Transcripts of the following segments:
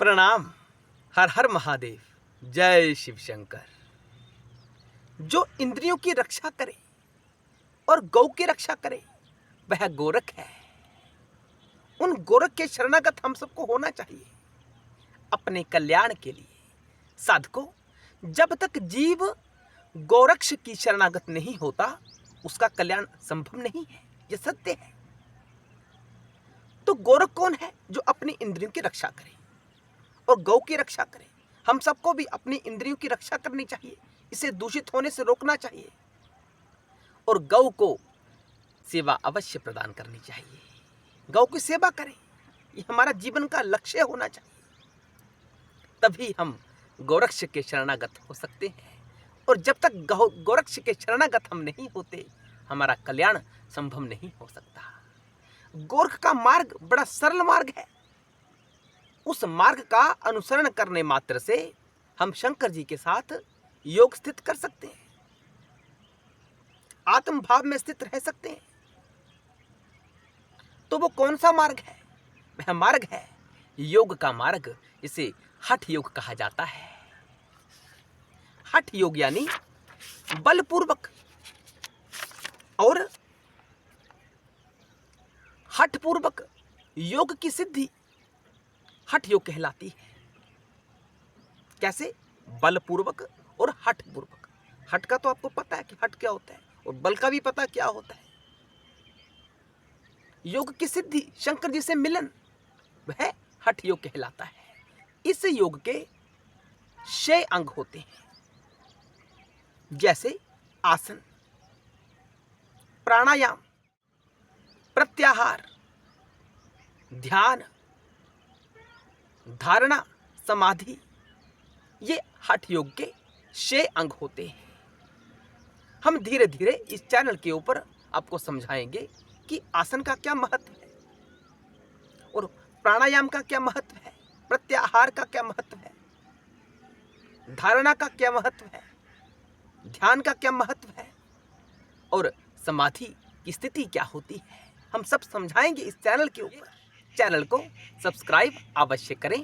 प्रणाम। हर हर महादेव। जय शिव शंकर। जो इंद्रियों की रक्षा करे और गौ की रक्षा करे वह गोरख है। उन गोरख के शरणागत हम सबको होना चाहिए अपने कल्याण के लिए। साधकों, जब तक जीव गोरक्ष की शरणागत नहीं होता उसका कल्याण संभव नहीं है, यह सत्य है। तो गोरख कौन है? जो अपनी इंद्रियों की रक्षा करे और गौ की रक्षा करे। हम सबको भी अपनी इंद्रियों की रक्षा करनी चाहिए, इसे दूषित होने से रोकना चाहिए और गौ को सेवा अवश्य प्रदान करनी चाहिए। गौ की सेवा करें, ये हमारा जीवन का लक्ष्य होना चाहिए। तभी हम गोरक्ष के शरणागत हो सकते हैं और जब तक गोरक्ष के शरणागत हम नहीं होते हमारा कल्याण संभव नहीं हो सकता। गोरख का मार्ग बड़ा सरल मार्ग है। उस मार्ग का अनुसरण करने मात्र से हम शंकर जी के साथ योग स्थित कर सकते हैं, आत्म भाव में स्थित रह सकते हैं। तो वो कौन सा मार्ग है? वह मार्ग है योग का मार्ग। इसे हठ योग कहा जाता है। हठ योग यानी बलपूर्वक और हठ पूर्वक योग की सिद्धि हठ योग कहलाती है। कैसे? बलपूर्वक और हठ पूर्वक। हठ का तो आपको पता है कि हठ क्या होता है और बल का भी पता क्या होता है। योग की सिद्धि, शंकर जी से मिलन, वह हठ योग कहलाता है। इस योग के 6 अंग होते हैं, जैसे आसन, प्राणायाम, प्रत्याहार, ध्यान, धारणा, समाधि। ये हठ योग के 6 अंग होते हैं। हम धीरे धीरे इस चैनल के ऊपर आपको समझाएंगे कि आसन का क्या महत्व है और प्राणायाम का क्या महत्व है, प्रत्याहार का क्या महत्व है, धारणा का क्या महत्व है, ध्यान का क्या महत्व है और समाधि की स्थिति क्या होती है। हम सब समझाएंगे इस चैनल के ऊपर। चैनल को सब्सक्राइब अवश्य करें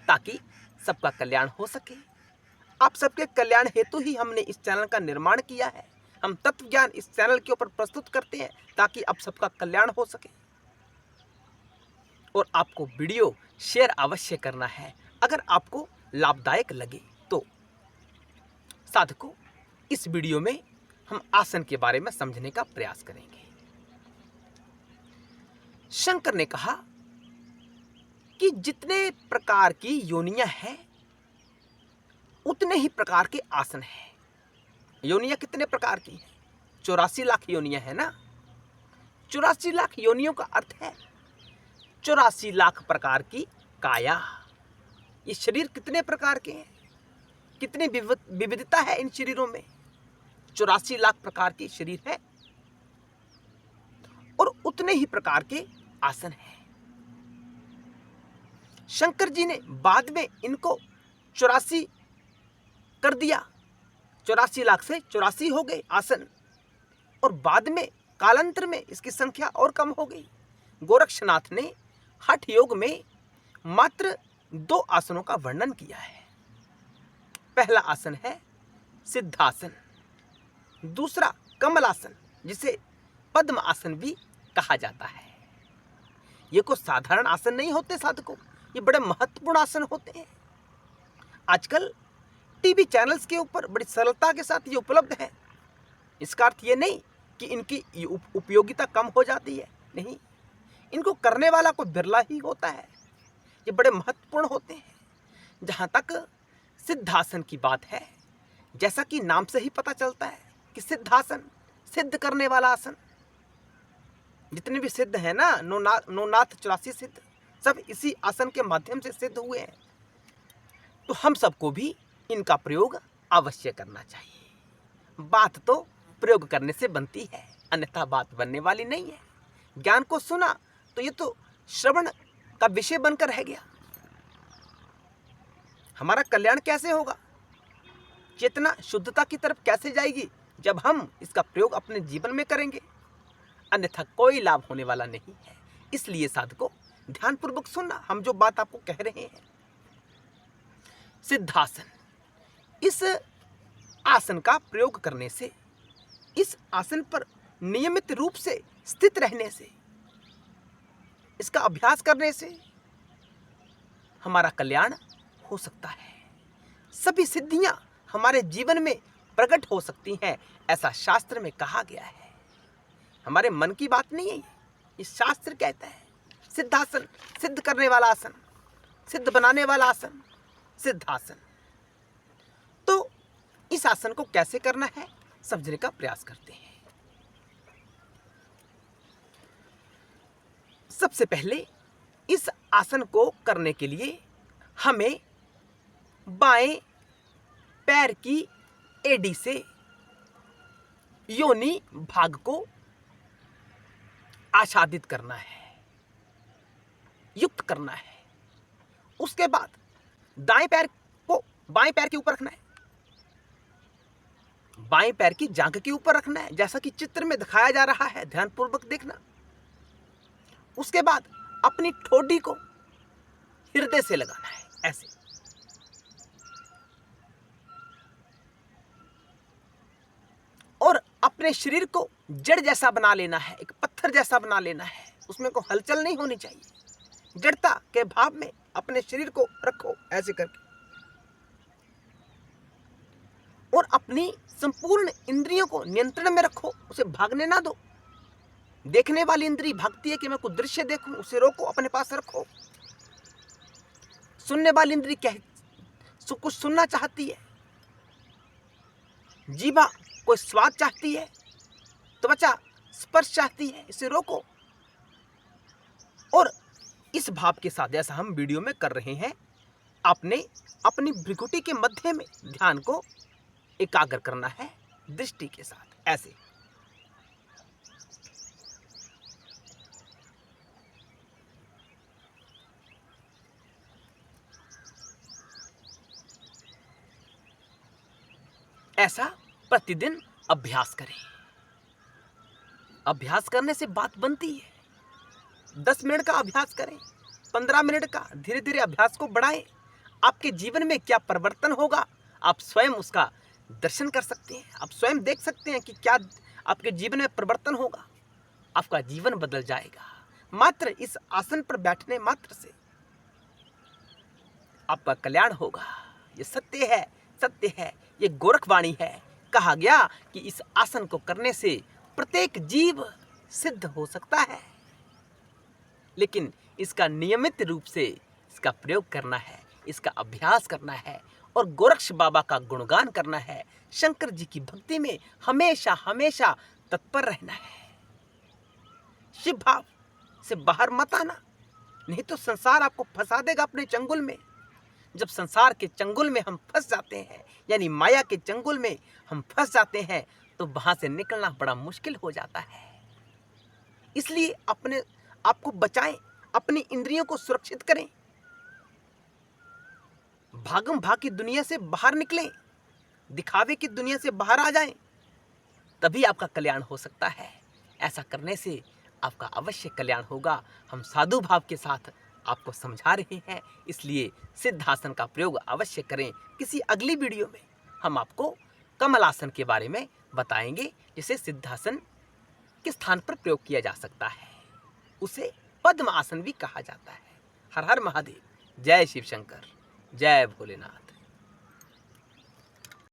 ताकि सबका कल्याण हो सके। आप सबके कल्याण हेतु ही हमने इस चैनल का निर्माण किया है। हम तत्व ज्ञान इस चैनल के ऊपर प्रस्तुत करते हैं ताकि आप सबका कल्याण हो सके। और आपको वीडियो शेयर अवश्य करना है अगर आपको लाभदायक लगे तो। साधकों, इस वीडियो में हम आसन के बारे में समझने का प्रयास करेंगे। शंकर ने कहा कि जितने प्रकार की योनियां हैं उतने ही प्रकार के आसन हैं। योनियां कितने प्रकार की हैं? 84 लाख योनियां है ना। 84 लाख योनियों का अर्थ है 84 लाख प्रकार की काया। ये शरीर कितने प्रकार के हैं, कितनी विविधता है इन शरीरों में। 84 लाख प्रकार के शरीर है और उतने ही प्रकार के आसन हैं। शंकर जी ने बाद में इनको 84 कर दिया। 84 लाख से 84 हो गए आसन और बाद में कालांतर में इसकी संख्या और कम हो गई। गोरक्षनाथ ने हठ योग में मात्र 2 आसनों का वर्णन किया है। पहला आसन है सिद्धासन, दूसरा कमलासन जिसे पद्म आसन भी कहा जाता है। ये कोई साधारण आसन नहीं होते साधकों, ये बड़े महत्वपूर्ण आसन होते हैं। आजकल टीवी चैनल्स के ऊपर बड़ी सरलता के साथ ये उपलब्ध है। इसका अर्थ ये नहीं कि इनकी उपयोगिता कम हो जाती है, नहीं। इनको करने वाला कोई बिरला ही होता है। ये बड़े महत्वपूर्ण होते हैं। जहाँ तक सिद्धासन की बात है, जैसा कि नाम से ही पता चलता है कि सिद्धासन, सिद्ध करने वाला आसन। जितने भी सिद्ध हैं ना, नौनाथ 84 सिद्ध, सब इसी आसन के माध्यम से सिद्ध हुए हैं। तो हम सबको भी इनका प्रयोग अवश्य करना चाहिए। बात तो प्रयोग करने से बनती है, अन्यथा बात बनने वाली नहीं है। ज्ञान को सुना तो ये तो श्रवण का विषय बनकर रह गया। हमारा कल्याण कैसे होगा, चेतना शुद्धता की तरफ कैसे जाएगी जब हम इसका प्रयोग अपने जीवन में करेंगे, अन्यथा कोई लाभ होने वाला नहीं है। इसलिए साधकों, ध्यानपूर्वक सुनना हम जो बात आपको कह रहे हैं। सिद्धासन। इस आसन का प्रयोग करने से, इस आसन पर नियमित रूप से स्थित रहने से, इसका अभ्यास करने से हमारा कल्याण हो सकता है। सभी सिद्धियां हमारे जीवन में प्रकट हो सकती हैं, ऐसा शास्त्र में कहा गया है। हमारे मन की बात नहीं है, ये शास्त्र कहता है। सिद्धासन, सिद्ध करने वाला आसन, सिद्ध बनाने वाला आसन, सिद्धासन। तो इस आसन को कैसे करना है समझने का प्रयास करते हैं। सबसे पहले इस आसन को करने के लिए हमें बाएं पैर की एड़ी से योनि भाग को आच्छादित करना है, युक्त करना है। उसके बाद दाएं पैर को बाएं पैर के ऊपर रखना है, बाएं पैर की जांघ के ऊपर रखना है, जैसा कि चित्र में दिखाया जा रहा है, ध्यानपूर्वक देखना। उसके बाद अपनी ठोडी को हृदय से लगाना है, ऐसे। और अपने शरीर को जड़ जैसा बना लेना है, एक पत्थर जैसा बना लेना है। उसमें कोई हलचल नहीं होनी चाहिए। जड़ता के भाव में अपने शरीर को रखो, ऐसे करके। और अपनी संपूर्ण इंद्रियों को नियंत्रण में रखो, उसे भागने ना दो। देखने वाली इंद्री भागती है कि मैं कुछ दृश्य देखूं, उसे रोको, अपने पास रखो। सुनने वाली इंद्री कुछ सुनना चाहती है, जीवा कोई स्वाद चाहती है, त्वचा स्पर्श चाहती है, इसे रोको। और इस भाव के साथ, जैसा हम वीडियो में कर रहे हैं, आपने अपनी भ्रिकुटी के मध्य में ध्यान को एकाग्र करना है, दृष्टि के साथ, ऐसे। ऐसा प्रतिदिन अभ्यास करें। अभ्यास करने से बात बनती है। 10 मिनट का अभ्यास करें, 15 मिनट का, धीरे धीरे अभ्यास को बढ़ाएं। आपके जीवन में क्या परिवर्तन होगा, आप स्वयं उसका दर्शन कर सकते हैं। आप स्वयं देख सकते हैं कि क्या आपके जीवन में परिवर्तन होगा। आपका जीवन बदल जाएगा। मात्र इस आसन पर बैठने मात्र से आपका कल्याण होगा। ये सत्य है, सत्य है। ये गोरखवाणी है। कहा गया कि इस आसन को करने से प्रत्येक जीव सिद्ध हो सकता है, लेकिन इसका नियमित रूप से इसका प्रयोग करना है, इसका अभ्यास करना है और गोरक्ष बाबा का गुणगान करना है। शंकर जी की भक्ति में हमेशा हमेशा तत्पर रहना है। शिव भाव से बाहर मत आना, नहीं तो संसार आपको फंसा देगा अपने चंगुल में। जब संसार के चंगुल में हम फंस जाते हैं, यानी माया के चंगुल में हम फंस जाते हैं, तो वहां से निकलना बड़ा मुश्किल हो जाता है। इसलिए अपने आपको बचाएं, अपनी इंद्रियों को सुरक्षित करें, भागम भाग की दुनिया से बाहर निकलें, दिखावे की दुनिया से बाहर आ जाएं, तभी आपका कल्याण हो सकता है। ऐसा करने से आपका अवश्य कल्याण होगा। हम साधु भाव के साथ आपको समझा रहे हैं, इसलिए सिद्धासन का प्रयोग अवश्य करें। किसी अगली वीडियो में हम आपको कमलासन के बारे में बताएंगे, जिसे सिद्धासन किस स्थान पर प्रयोग किया जा सकता है। उसे पद्म आसन भी कहा जाता है। हर हर महादेव। जय शिव शंकर, जय भोलेनाथ।